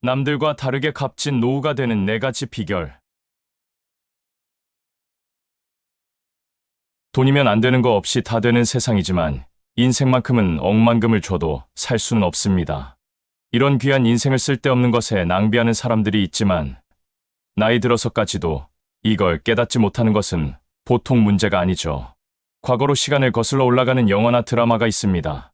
남들과 다르게 값진 노후가 되는 4가지 비결. 돈이면 안 되는 거 없이 다 되는 세상이지만 인생만큼은 억만금을 줘도 살 수는 없습니다. 이런 귀한 인생을 쓸데없는 것에 낭비하는 사람들이 있지만 나이 들어서까지도 이걸 깨닫지 못하는 것은 보통 문제가 아니죠. 과거로 시간을 거슬러 올라가는 영화나 드라마가 있습니다.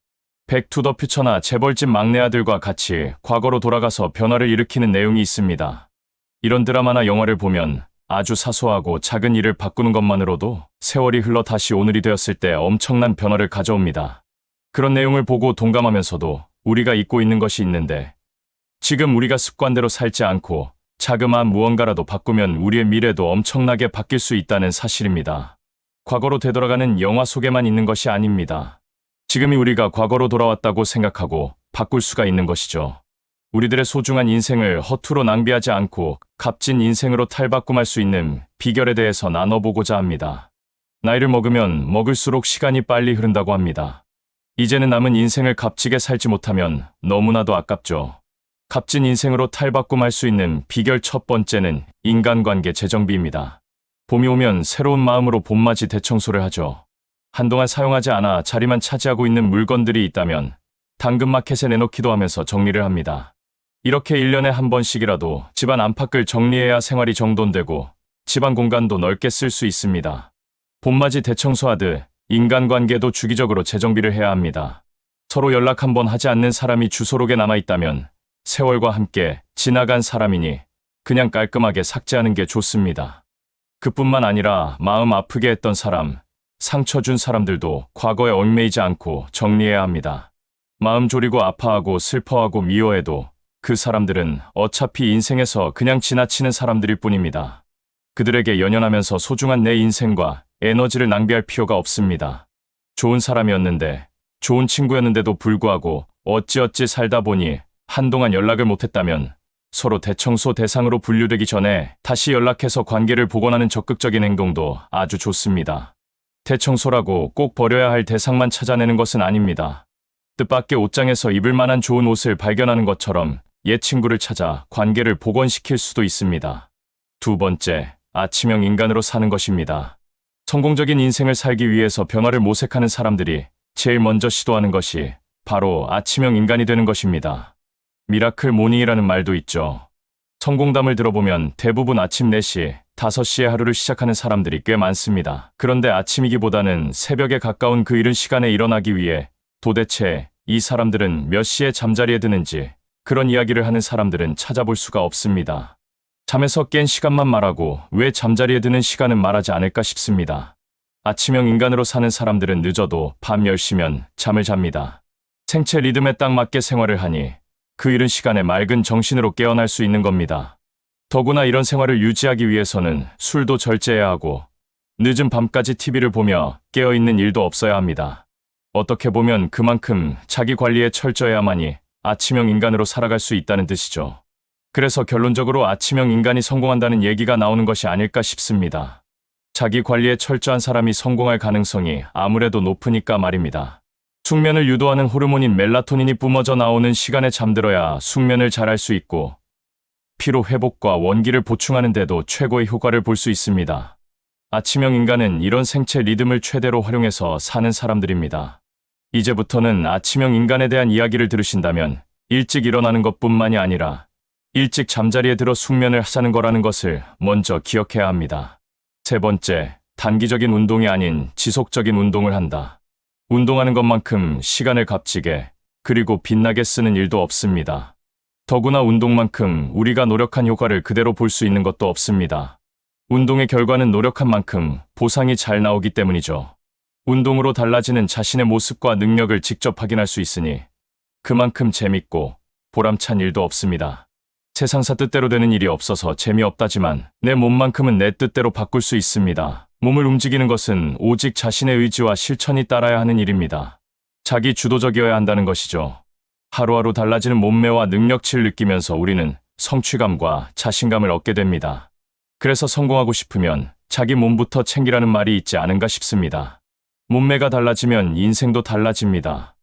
백투더퓨처나 재벌집 막내 아들과 같이 과거로 돌아가서 변화를 일으키는 내용이 있습니다. 이런 드라마나 영화를 보면 아주 사소하고 작은 일을 바꾸는 것만으로도 세월이 흘러 다시 오늘이 되었을 때 엄청난 변화를 가져옵니다. 그런 내용을 보고 동감하면서도 우리가 잊고 있는 것이 있는데, 지금 우리가 습관대로 살지 않고 자그마한 무언가라도 바꾸면 우리의 미래도 엄청나게 바뀔 수 있다는 사실입니다. 과거로 되돌아가는 영화 속에만 있는 것이 아닙니다. 지금이 우리가 과거로 돌아왔다고 생각하고 바꿀 수가 있는 것이죠. 우리들의 소중한 인생을 허투루 낭비하지 않고 값진 인생으로 탈바꿈할 수 있는 비결에 대해서 나눠보고자 합니다. 나이를 먹으면 먹을수록 시간이 빨리 흐른다고 합니다. 이제는 남은 인생을 값지게 살지 못하면 너무나도 아깝죠. 값진 인생으로 탈바꿈할 수 있는 비결 첫 번째는 인간관계 재정비입니다. 봄이 오면 새로운 마음으로 봄맞이 대청소를 하죠. 한동안 사용하지 않아 자리만 차지하고 있는 물건들이 있다면 당근마켓에 내놓기도 하면서 정리를 합니다. 이렇게 1년에 한 번씩이라도 집안 안팎을 정리해야 생활이 정돈되고 집안 공간도 넓게 쓸 수 있습니다. 봄맞이 대청소하듯 인간관계도 주기적으로 재정비를 해야 합니다. 서로 연락 한번 하지 않는 사람이 주소록에 남아있다면 세월과 함께 지나간 사람이니 그냥 깔끔하게 삭제하는 게 좋습니다. 그뿐만 아니라 마음 아프게 했던 사람, 상처 준 사람들도 과거에 얽매이지 않고 정리해야 합니다. 마음 졸이고 아파하고 슬퍼하고 미워해도 그 사람들은 어차피 인생에서 그냥 지나치는 사람들일 뿐입니다. 그들에게 연연하면서 소중한 내 인생과 에너지를 낭비할 필요가 없습니다. 좋은 사람이었는데, 좋은 친구였는데도 불구하고 어찌어찌 살다 보니 한동안 연락을 못했다면 서로 대청소 대상으로 분류되기 전에 다시 연락해서 관계를 복원하는 적극적인 행동도 아주 좋습니다. 대청소라고 꼭 버려야 할 대상만 찾아내는 것은 아닙니다. 뜻밖의 옷장에서 입을 만한 좋은 옷을 발견하는 것처럼 옛 친구를 찾아 관계를 복원시킬 수도 있습니다. 두 번째, 아침형 인간으로 사는 것입니다. 성공적인 인생을 살기 위해서 변화를 모색하는 사람들이 제일 먼저 시도하는 것이 바로 아침형 인간이 되는 것입니다. 미라클 모닝이라는 말도 있죠. 성공담을 들어보면 대부분 아침 4시, 5시에 하루를 시작하는 사람들이 꽤 많습니다. 그런데 아침이기보다는 새벽에 가까운 그 이른 시간에 일어나기 위해 도대체 이 사람들은 몇 시에 잠자리에 드는지 그런 이야기를 하는 사람들은 찾아볼 수가 없습니다. 잠에서 깬 시간만 말하고 왜 잠자리에 드는 시간은 말하지 않을까 싶습니다. 아침형 인간으로 사는 사람들은 늦어도 밤 10시면 잠을 잡니다. 생체 리듬에 딱 맞게 생활을 하니 그 이른 시간에 맑은 정신으로 깨어날 수 있는 겁니다. 더구나 이런 생활을 유지하기 위해서는 술도 절제해야 하고 늦은 밤까지 TV를 보며 깨어있는 일도 없어야 합니다. 어떻게 보면 그만큼 자기 관리에 철저해야만이 아침형 인간으로 살아갈 수 있다는 뜻이죠. 그래서 결론적으로 아침형 인간이 성공한다는 얘기가 나오는 것이 아닐까 싶습니다. 자기 관리에 철저한 사람이 성공할 가능성이 아무래도 높으니까 말입니다. 숙면을 유도하는 호르몬인 멜라토닌이 뿜어져 나오는 시간에 잠들어야 숙면을 잘할 수 있고 피로 회복과 원기를 보충하는 데도 최고의 효과를 볼 수 있습니다. 아침형 인간은 이런 생체 리듬을 최대로 활용해서 사는 사람들입니다. 이제부터는 아침형 인간에 대한 이야기를 들으신다면 일찍 일어나는 것뿐만이 아니라 일찍 잠자리에 들어 숙면을 하자는 거라는 것을 먼저 기억해야 합니다. 세 번째, 단기적인 운동이 아닌 지속적인 운동을 한다. 운동하는 것만큼 시간을 값지게 그리고 빛나게 쓰는 일도 없습니다. 더구나 운동만큼 우리가 노력한 효과를 그대로 볼 수 있는 것도 없습니다. 운동의 결과는 노력한 만큼 보상이 잘 나오기 때문이죠. 운동으로 달라지는 자신의 모습과 능력을 직접 확인할 수 있으니 그만큼 재밌고 보람찬 일도 없습니다. 세상사 뜻대로 되는 일이 없어서 재미없다지만 내 몸만큼은 내 뜻대로 바꿀 수 있습니다. 몸을 움직이는 것은 오직 자신의 의지와 실천이 따라야 하는 일입니다. 자기 주도적이어야 한다는 것이죠. 하루하루 달라지는 몸매와 능력치를 느끼면서 우리는 성취감과 자신감을 얻게 됩니다. 그래서 성공하고 싶으면 자기 몸부터 챙기라는 말이 있지 않은가 싶습니다. 몸매가 달라지면 인생도 달라집니다.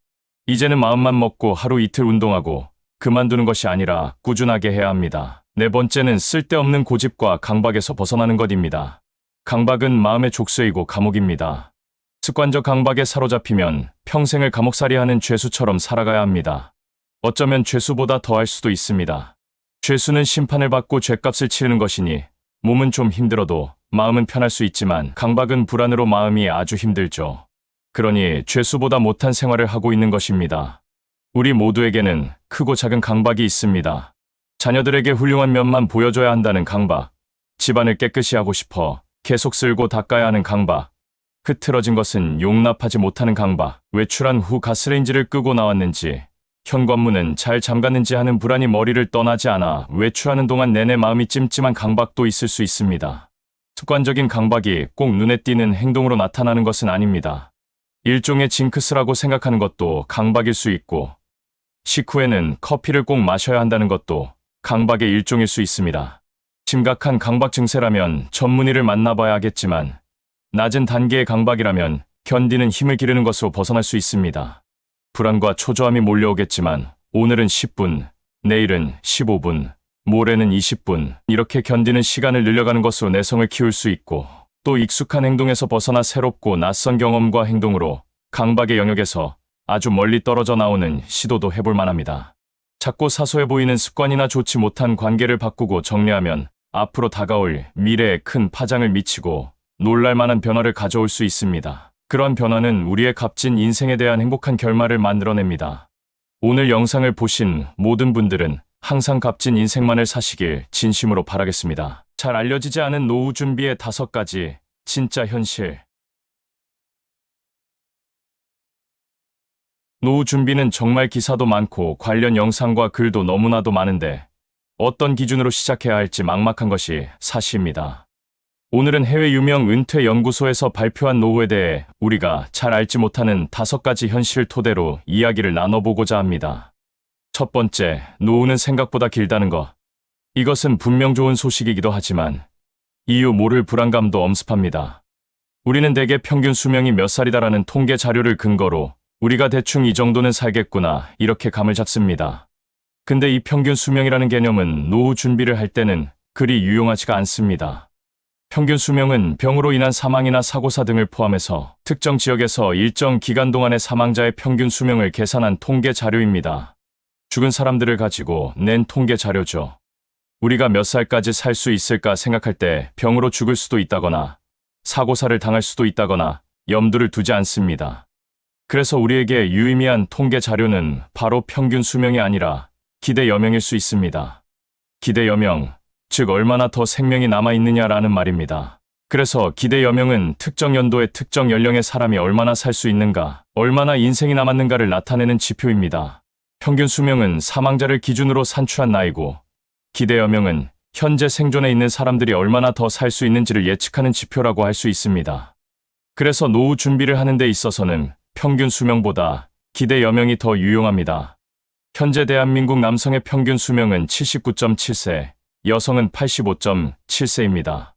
이제는 마음만 먹고 하루 이틀 운동하고 그만두는 것이 아니라 꾸준하게 해야 합니다. 네 번째는 쓸데없는 고집과 강박에서 벗어나는 것입니다. 강박은 마음의 족쇄이고 감옥입니다. 습관적 강박에 사로잡히면 평생을 감옥살이하는 죄수처럼 살아가야 합니다. 어쩌면 죄수보다 더할 수도 있습니다. 죄수는 심판을 받고 죗값을 치르는 것이니 몸은 좀 힘들어도 마음은 편할 수 있지만 강박은 불안으로 마음이 아주 힘들죠. 그러니 죄수보다 못한 생활을 하고 있는 것입니다. 우리 모두에게는 크고 작은 강박이 있습니다. 자녀들에게 훌륭한 면만 보여줘야 한다는 강박, 집안을 깨끗이 하고 싶어 계속 쓸고 닦아야 하는 강박, 흐트러진 것은 용납하지 못하는 강박, 외출한 후 가스레인지를 끄고 나왔는지, 현관문은 잘 잠갔는지 하는 불안이 머리를 떠나지 않아 외출하는 동안 내내 마음이 찜찜한 강박도 있을 수 있습니다. 습관적인 강박이 꼭 눈에 띄는 행동으로 나타나는 것은 아닙니다. 일종의 징크스라고 생각하는 것도 강박일 수 있고, 식후에는 커피를 꼭 마셔야 한다는 것도 강박의 일종일 수 있습니다. 심각한 강박 증세라면 전문의를 만나봐야 하겠지만, 낮은 단계의 강박이라면 견디는 힘을 기르는 것으로 벗어날 수 있습니다. 불안과 초조함이 몰려오겠지만 오늘은 10분, 내일은 15분, 모레는 20분 이렇게 견디는 시간을 늘려가는 것으로 내성을 키울 수 있고 또 익숙한 행동에서 벗어나 새롭고 낯선 경험과 행동으로 강박의 영역에서 아주 멀리 떨어져 나오는 시도도 해볼 만합니다. 작고 사소해 보이는 습관이나 좋지 못한 관계를 바꾸고 정리하면 앞으로 다가올 미래에 큰 파장을 미치고 놀랄 만한 변화를 가져올 수 있습니다. 그러한 변화는 우리의 값진 인생에 대한 행복한 결말을 만들어냅니다. 오늘 영상을 보신 모든 분들은 항상 값진 인생만을 사시길 진심으로 바라겠습니다. 잘 알려지지 않은 노후 준비의 5가지 진짜 현실. 노후 준비는 정말 기사도 많고 관련 영상과 글도 너무나도 많은데 어떤 기준으로 시작해야 할지 막막한 것이 사실입니다. 오늘은 해외 유명 은퇴 연구소에서 발표한 노후에 대해 우리가 잘 알지 못하는 5가지 현실을 토대로 이야기를 나눠보고자 합니다. 첫 번째, 노후는 생각보다 길다는 것. 이것은 분명 좋은 소식이기도 하지만 이유 모를 불안감도 엄습합니다. 우리는 대개 평균 수명이 몇 살이다라는 통계 자료를 근거로 우리가 대충 이 정도는 살겠구나 이렇게 감을 잡습니다. 근데 이 평균 수명이라는 개념은 노후 준비를 할 때는 그리 유용하지가 않습니다. 평균 수명은 병으로 인한 사망이나 사고사 등을 포함해서 특정 지역에서 일정 기간 동안의 사망자의 평균 수명을 계산한 통계 자료입니다. 죽은 사람들을 가지고 낸 통계 자료죠. 우리가 몇 살까지 살 수 있을까 생각할 때 병으로 죽을 수도 있다거나 사고사를 당할 수도 있다거나 염두를 두지 않습니다. 그래서 우리에게 유의미한 통계 자료는 바로 평균 수명이 아니라 기대 여명일 수 있습니다. 기대 여명, 즉 얼마나 더 생명이 남아있느냐라는 말입니다. 그래서 기대 여명은 특정 연도의 특정 연령의 사람이 얼마나 살 수 있는가, 얼마나 인생이 남았는가를 나타내는 지표입니다. 평균 수명은 사망자를 기준으로 산출한 나이고, 기대 여명은 현재 생존해 있는 사람들이 얼마나 더 살 수 있는지를 예측하는 지표라고 할 수 있습니다. 그래서 노후 준비를 하는 데 있어서는 평균 수명보다 기대 여명이 더 유용합니다. 현재 대한민국 남성의 평균 수명은 79.7세, 여성은 85.7세입니다.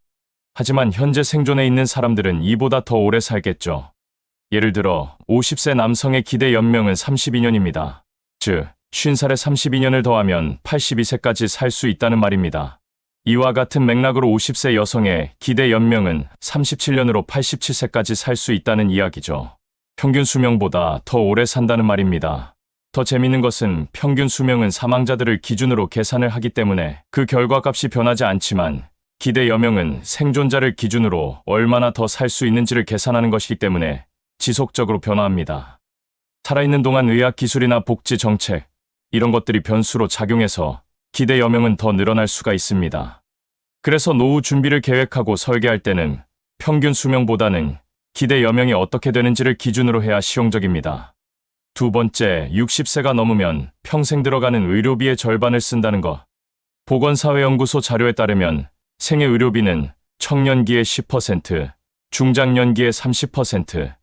하지만 현재 생존해 있는 사람들은 이보다 더 오래 살겠죠. 예를 들어 50세 남성의 기대 연명은 32년입니다. 즉, 50살에 32년을 더하면 82세까지 살 수 있다는 말입니다. 이와 같은 맥락으로 50세 여성의 기대 연명은 37년으로 87세까지 살 수 있다는 이야기죠. 평균 수명보다 더 오래 산다는 말입니다. 더 재밌는 것은 평균 수명은 사망자들을 기준으로 계산을 하기 때문에 그 결과값이 변하지 않지만 기대 여명은 생존자를 기준으로 얼마나 더 살 수 있는지를 계산하는 것이기 때문에 지속적으로 변화합니다. 살아있는 동안 의학 기술이나 복지 정책, 이런 것들이 변수로 작용해서 기대 여명은 더 늘어날 수가 있습니다. 그래서 노후 준비를 계획하고 설계할 때는 평균 수명보다는 기대 여명이 어떻게 되는지를 기준으로 해야 실용적입니다. 두 번째, 60세가 넘으면 평생 들어가는 의료비의 절반을 쓴다는 것. 보건사회연구소 자료에 따르면 생애 의료비는 청년기의 10%, 중장년기의 30%,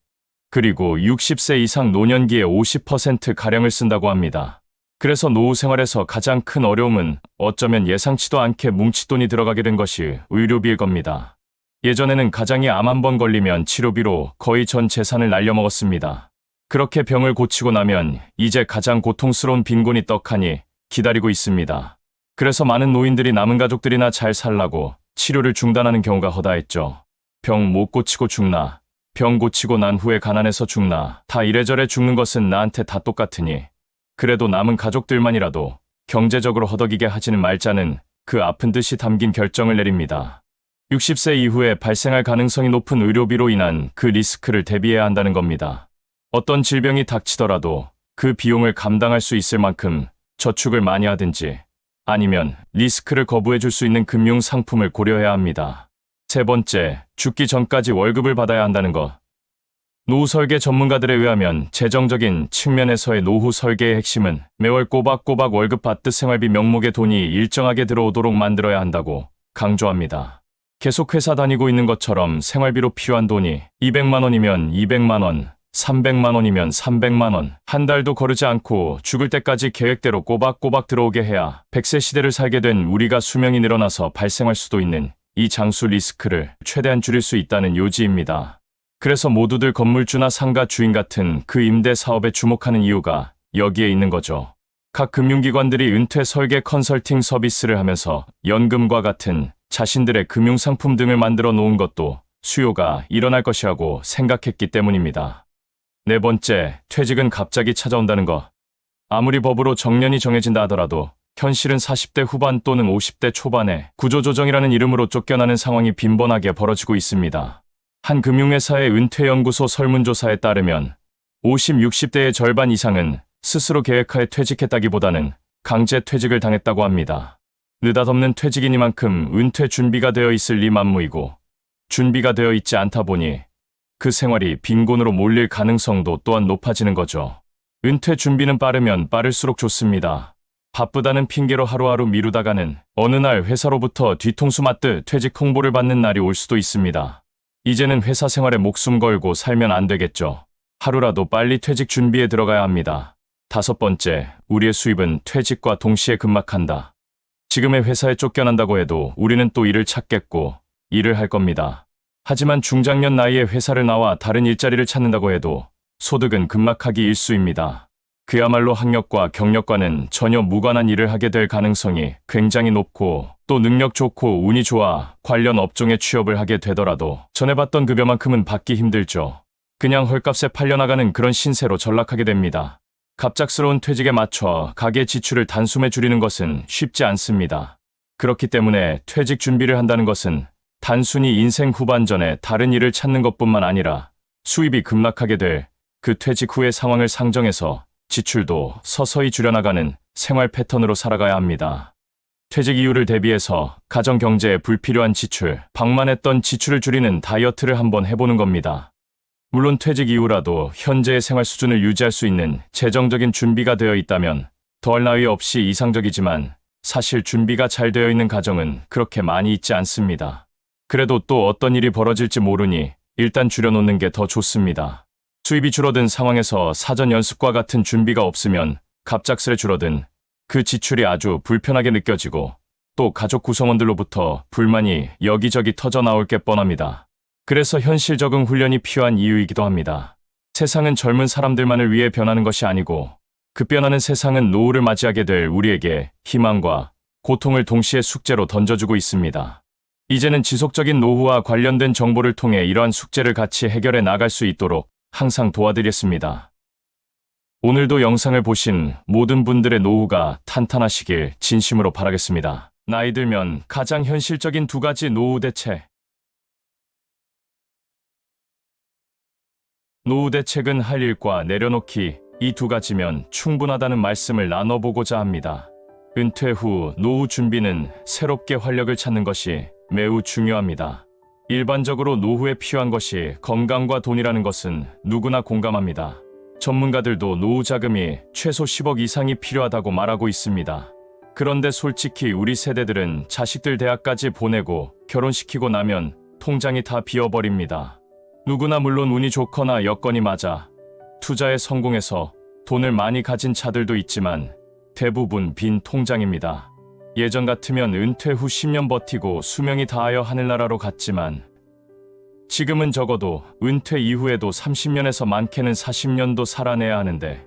그리고 60세 이상 노년기의 50%가량을 쓴다고 합니다. 그래서 노후 생활에서 가장 큰 어려움은 어쩌면 예상치도 않게 뭉칫돈이 들어가게 된 것이 의료비일 겁니다. 예전에는 가장이 암 한 번 걸리면 치료비로 거의 전 재산을 날려먹었습니다. 그렇게 병을 고치고 나면 이제 가장 고통스러운 빈곤이 떡하니 기다리고 있습니다. 그래서 많은 노인들이 남은 가족들이나 잘 살라고 치료를 중단하는 경우가 허다했죠. 병 못 고치고 죽나, 병 고치고 난 후에 가난해서 죽나, 다 이래저래 죽는 것은 나한테 다 똑같으니 그래도 남은 가족들만이라도 경제적으로 허덕이게 하지는 말자는 그 아픈 뜻이 담긴 결정을 내립니다. 60세 이후에 발생할 가능성이 높은 의료비로 인한 그 리스크를 대비해야 한다는 겁니다. 어떤 질병이 닥치더라도 그 비용을 감당할 수 있을 만큼 저축을 많이 하든지 아니면 리스크를 거부해 줄 수 있는 금융 상품을 고려해야 합니다. 세 번째, 죽기 전까지 월급을 받아야 한다는 것. 노후 설계 전문가들에 의하면 재정적인 측면에서의 노후 설계의 핵심은 매월 꼬박꼬박 월급 받듯 생활비 명목에 돈이 일정하게 들어오도록 만들어야 한다고 강조합니다. 계속 회사 다니고 있는 것처럼 생활비로 필요한 돈이 200만 원이면 200만 원, 300만 원이면 300만 원, 한 달도 거르지 않고 죽을 때까지 계획대로 꼬박꼬박 들어오게 해야 100세 시대를 살게 된 우리가 수명이 늘어나서 발생할 수도 있는 이 장수 리스크를 최대한 줄일 수 있다는 요지입니다. 그래서 모두들 건물주나 상가 주인 같은 그 임대 사업에 주목하는 이유가 여기에 있는 거죠. 각 금융기관들이 은퇴 설계 컨설팅 서비스를 하면서 연금과 같은 자신들의 금융상품 등을 만들어 놓은 것도 수요가 일어날 것이라고 생각했기 때문입니다. 네 번째, 퇴직은 갑자기 찾아온다는 것. 아무리 법으로 정년이 정해진다 하더라도 현실은 40대 후반 또는 50대 초반에 구조조정이라는 이름으로 쫓겨나는 상황이 빈번하게 벌어지고 있습니다. 한 금융회사의 은퇴연구소 설문조사에 따르면 50, 60대의 절반 이상은 스스로 계획하에 퇴직했다기보다는 강제 퇴직을 당했다고 합니다. 느닷없는 퇴직이니만큼 은퇴 준비가 되어 있을 리 만무이고 준비가 되어 있지 않다 보니 그 생활이 빈곤으로 몰릴 가능성도 또한 높아지는 거죠. 은퇴 준비는 빠르면 빠를수록 좋습니다. 바쁘다는 핑계로 하루하루 미루다가는 어느 날 회사로부터 뒤통수 맞듯 퇴직 홍보를 받는 날이 올 수도 있습니다. 이제는 회사 생활에 목숨 걸고 살면 안 되겠죠. 하루라도 빨리 퇴직 준비에 들어가야 합니다. 다섯 번째, 우리의 수입은 퇴직과 동시에 급락한다. 지금의 회사에 쫓겨난다고 해도 우리는 또 일을 찾겠고 일을 할 겁니다. 하지만 중장년 나이에 회사를 나와 다른 일자리를 찾는다고 해도 소득은 급락하기 일쑤입니다. 그야말로 학력과 경력과는 전혀 무관한 일을 하게 될 가능성이 굉장히 높고 또 능력 좋고 운이 좋아 관련 업종에 취업을 하게 되더라도 전에 받던 급여만큼은 받기 힘들죠. 그냥 헐값에 팔려나가는 그런 신세로 전락하게 됩니다. 갑작스러운 퇴직에 맞춰 가계 지출을 단숨에 줄이는 것은 쉽지 않습니다. 그렇기 때문에 퇴직 준비를 한다는 것은 단순히 인생 후반전에 다른 일을 찾는 것뿐만 아니라 수입이 급락하게 될 그 퇴직 후의 상황을 상정해서 지출도 서서히 줄여나가는 생활 패턴으로 살아가야 합니다. 퇴직 이후를 대비해서 가정 경제에 불필요한 지출, 방만했던 지출을 줄이는 다이어트를 한번 해보는 겁니다. 물론 퇴직 이후라도 현재의 생활 수준을 유지할 수 있는 재정적인 준비가 되어 있다면 더할 나위 없이 이상적이지만 사실 준비가 잘 되어 있는 가정은 그렇게 많이 있지 않습니다. 그래도 또 어떤 일이 벌어질지 모르니 일단 줄여놓는 게 더 좋습니다. 수입이 줄어든 상황에서 사전 연습과 같은 준비가 없으면 갑작스레 줄어든 그 지출이 아주 불편하게 느껴지고 또 가족 구성원들로부터 불만이 여기저기 터져 나올 게 뻔합니다. 그래서 현실 적응 훈련이 필요한 이유이기도 합니다. 세상은 젊은 사람들만을 위해 변하는 것이 아니고 급변하는 세상은 노후를 맞이하게 될 우리에게 희망과 고통을 동시에 숙제로 던져주고 있습니다. 이제는 지속적인 노후와 관련된 정보를 통해 이러한 숙제를 같이 해결해 나갈 수 있도록 항상 도와드렸습니다. 오늘도 영상을 보신 모든 분들의 노후가 탄탄하시길 진심으로 바라겠습니다. 나이 들면 가장 현실적인 두 가지 노후 대책. 노후 대책은 할 일과 내려놓기, 이 두 가지면 충분하다는 말씀을 나눠보고자 합니다. 은퇴 후 노후 준비는 새롭게 활력을 찾는 것이 매우 중요합니다. 일반적으로 노후에 필요한 것이 건강과 돈이라는 것은 누구나 공감합니다. 전문가들도 노후 자금이 최소 10억 이상이 필요하다고 말하고 있습니다. 그런데 솔직히 우리 세대들은 자식들 대학까지 보내고 결혼시키고 나면 통장이 다 비어버립니다. 누구나 물론 운이 좋거나 여건이 맞아 투자에 성공해서 돈을 많이 가진 자들도 있지만 대부분 빈 통장입니다. 예전 같으면 은퇴 후 10년 버티고 수명이 다하여 하늘나라로 갔지만 지금은 적어도 은퇴 이후에도 30년에서 많게는 40년도 살아내야 하는데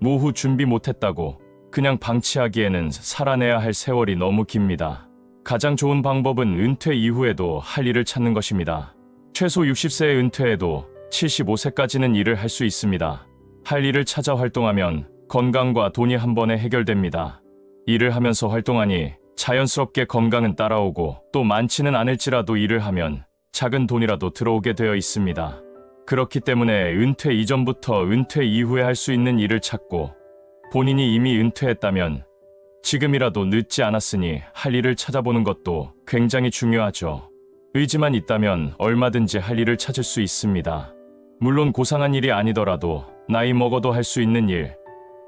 노후 준비 못했다고 그냥 방치하기에는 살아내야 할 세월이 너무 깁니다. 가장 좋은 방법은 은퇴 이후에도 할 일을 찾는 것입니다. 최소 60세에 은퇴해도 75세까지는 일을 할 수 있습니다. 할 일을 찾아 활동하면 건강과 돈이 한 번에 해결됩니다. 일을 하면서 활동하니 자연스럽게 건강은 따라오고 또 많지는 않을지라도 일을 하면 작은 돈이라도 들어오게 되어 있습니다. 그렇기 때문에 은퇴 이전부터 은퇴 이후에 할 수 있는 일을 찾고 본인이 이미 은퇴했다면 지금이라도 늦지 않았으니 할 일을 찾아보는 것도 굉장히 중요하죠. 의지만 있다면 얼마든지 할 일을 찾을 수 있습니다. 물론 고상한 일이 아니더라도 나이 먹어도 할 수 있는 일,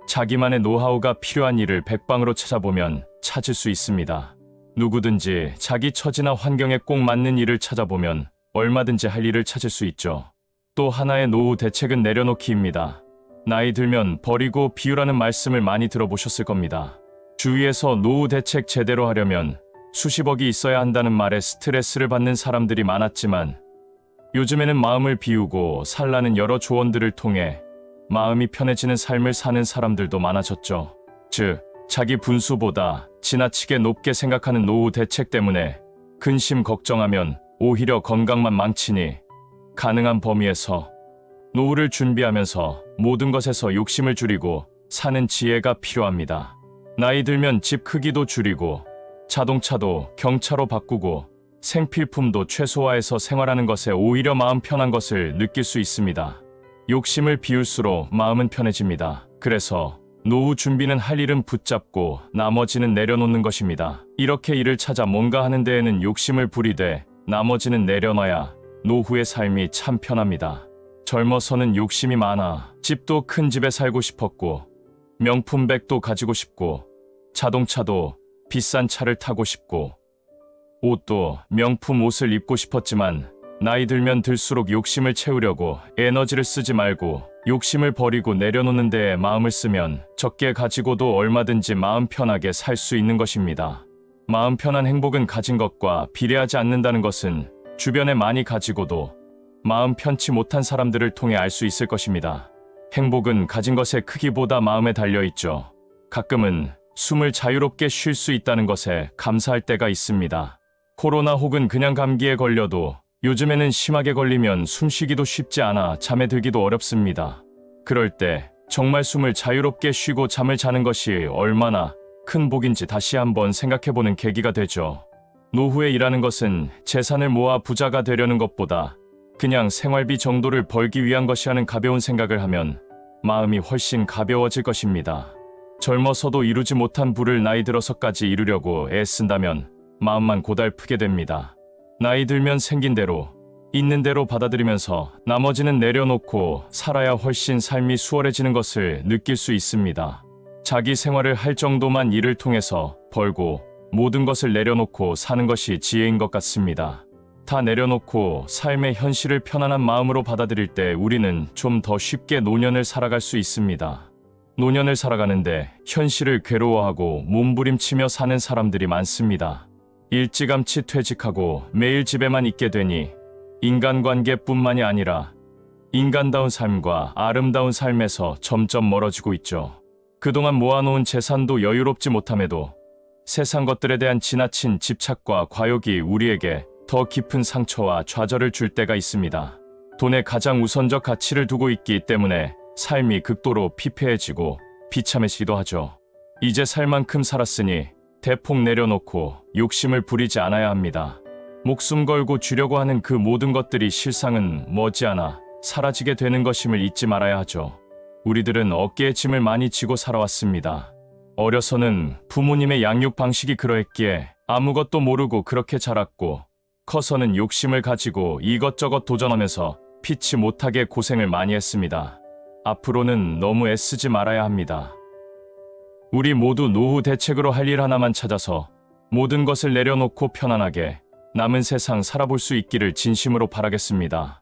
자기만의 노하우가 필요한 일을 백방으로 찾아보면 찾을 수 있습니다. 누구든지 자기 처지나 환경에 꼭 맞는 일을 찾아보면 얼마든지 할 일을 찾을 수 있죠. 또 하나의 노후 대책은 내려놓기입니다. 나이 들면 버리고 비우라는 말씀을 많이 들어보셨을 겁니다. 주위에서 노후 대책 제대로 하려면 수십억이 있어야 한다는 말에 스트레스를 받는 사람들이 많았지만 요즘에는 마음을 비우고 살라는 여러 조언들을 통해 마음이 편해지는 삶을 사는 사람들도 많아졌죠. 즉, 자기 분수보다 지나치게 높게 생각하는 노후 대책 때문에 근심 걱정하면 오히려 건강만 망치니 가능한 범위에서 노후를 준비하면서 모든 것에서 욕심을 줄이고 사는 지혜가 필요합니다. 나이 들면 집 크기도 줄이고 자동차도 경차로 바꾸고 생필품도 최소화해서 생활하는 것에 오히려 마음 편한 것을 느낄 수 있습니다. 욕심을 비울수록 마음은 편해집니다. 그래서 노후 준비는 할 일은 붙잡고 나머지는 내려놓는 것입니다. 이렇게 일을 찾아 뭔가 하는 데에는 욕심을 부리되 나머지는 내려놔야 노후의 삶이 참 편합니다. 젊어서는 욕심이 많아 집도 큰 집에 살고 싶었고 명품백도 가지고 싶고 자동차도 비싼 차를 타고 싶고 옷도 명품 옷을 입고 싶었지만 나이 들면 들수록 욕심을 채우려고 에너지를 쓰지 말고 욕심을 버리고 내려놓는 데에 마음을 쓰면 적게 가지고도 얼마든지 마음 편하게 살 수 있는 것입니다. 마음 편한 행복은 가진 것과 비례하지 않는다는 것은 주변에 많이 가지고도 마음 편치 못한 사람들을 통해 알 수 있을 것입니다. 행복은 가진 것의 크기보다 마음에 달려있죠. 가끔은 숨을 자유롭게 쉴 수 있다는 것에 감사할 때가 있습니다. 코로나 혹은 그냥 감기에 걸려도 요즘에는 심하게 걸리면 숨쉬기도 쉽지 않아 잠에 들기도 어렵습니다. 그럴 때 정말 숨을 자유롭게 쉬고 잠을 자는 것이 얼마나 큰 복인지 다시 한번 생각해보는 계기가 되죠. 노후에 일하는 것은 재산을 모아 부자가 되려는 것보다 그냥 생활비 정도를 벌기 위한 것이라는 가벼운 생각을 하면 마음이 훨씬 가벼워질 것입니다. 젊어서도 이루지 못한 부를 나이 들어서까지 이루려고 애쓴다면 마음만 고달프게 됩니다. 나이 들면 생긴 대로, 있는 대로 받아들이면서 나머지는 내려놓고 살아야 훨씬 삶이 수월해지는 것을 느낄 수 있습니다. 자기 생활을 할 정도만 일을 통해서 벌고 모든 것을 내려놓고 사는 것이 지혜인 것 같습니다. 다 내려놓고 삶의 현실을 편안한 마음으로 받아들일 때 우리는 좀 더 쉽게 노년을 살아갈 수 있습니다. 노년을 살아가는데 현실을 괴로워하고 몸부림치며 사는 사람들이 많습니다. 일찌감치 퇴직하고 매일 집에만 있게 되니 인간관계뿐만이 아니라 인간다운 삶과 아름다운 삶에서 점점 멀어지고 있죠. 그동안 모아놓은 재산도 여유롭지 못함에도 세상 것들에 대한 지나친 집착과 과욕이 우리에게 더 깊은 상처와 좌절을 줄 때가 있습니다. 돈에 가장 우선적 가치를 두고 있기 때문에 삶이 극도로 피폐해지고 비참해지기도 하죠. 이제 살 만큼 살았으니 대폭 내려놓고 욕심을 부리지 않아야 합니다. 목숨 걸고 주려고 하는 그 모든 것들이 실상은 머지않아 사라지게 되는 것임을 잊지 말아야 하죠. 우리들은 어깨에 짐을 많이 지고 살아왔습니다. 어려서는 부모님의 양육 방식이 그러했기에 아무것도 모르고 그렇게 자랐고 커서는 욕심을 가지고 이것저것 도전하면서 피치 못하게 고생을 많이 했습니다. 앞으로는 너무 애쓰지 말아야 합니다. 우리 모두 노후 대책으로 할 일 하나만 찾아서 모든 것을 내려놓고 편안하게 남은 세상 살아볼 수 있기를 진심으로 바라겠습니다.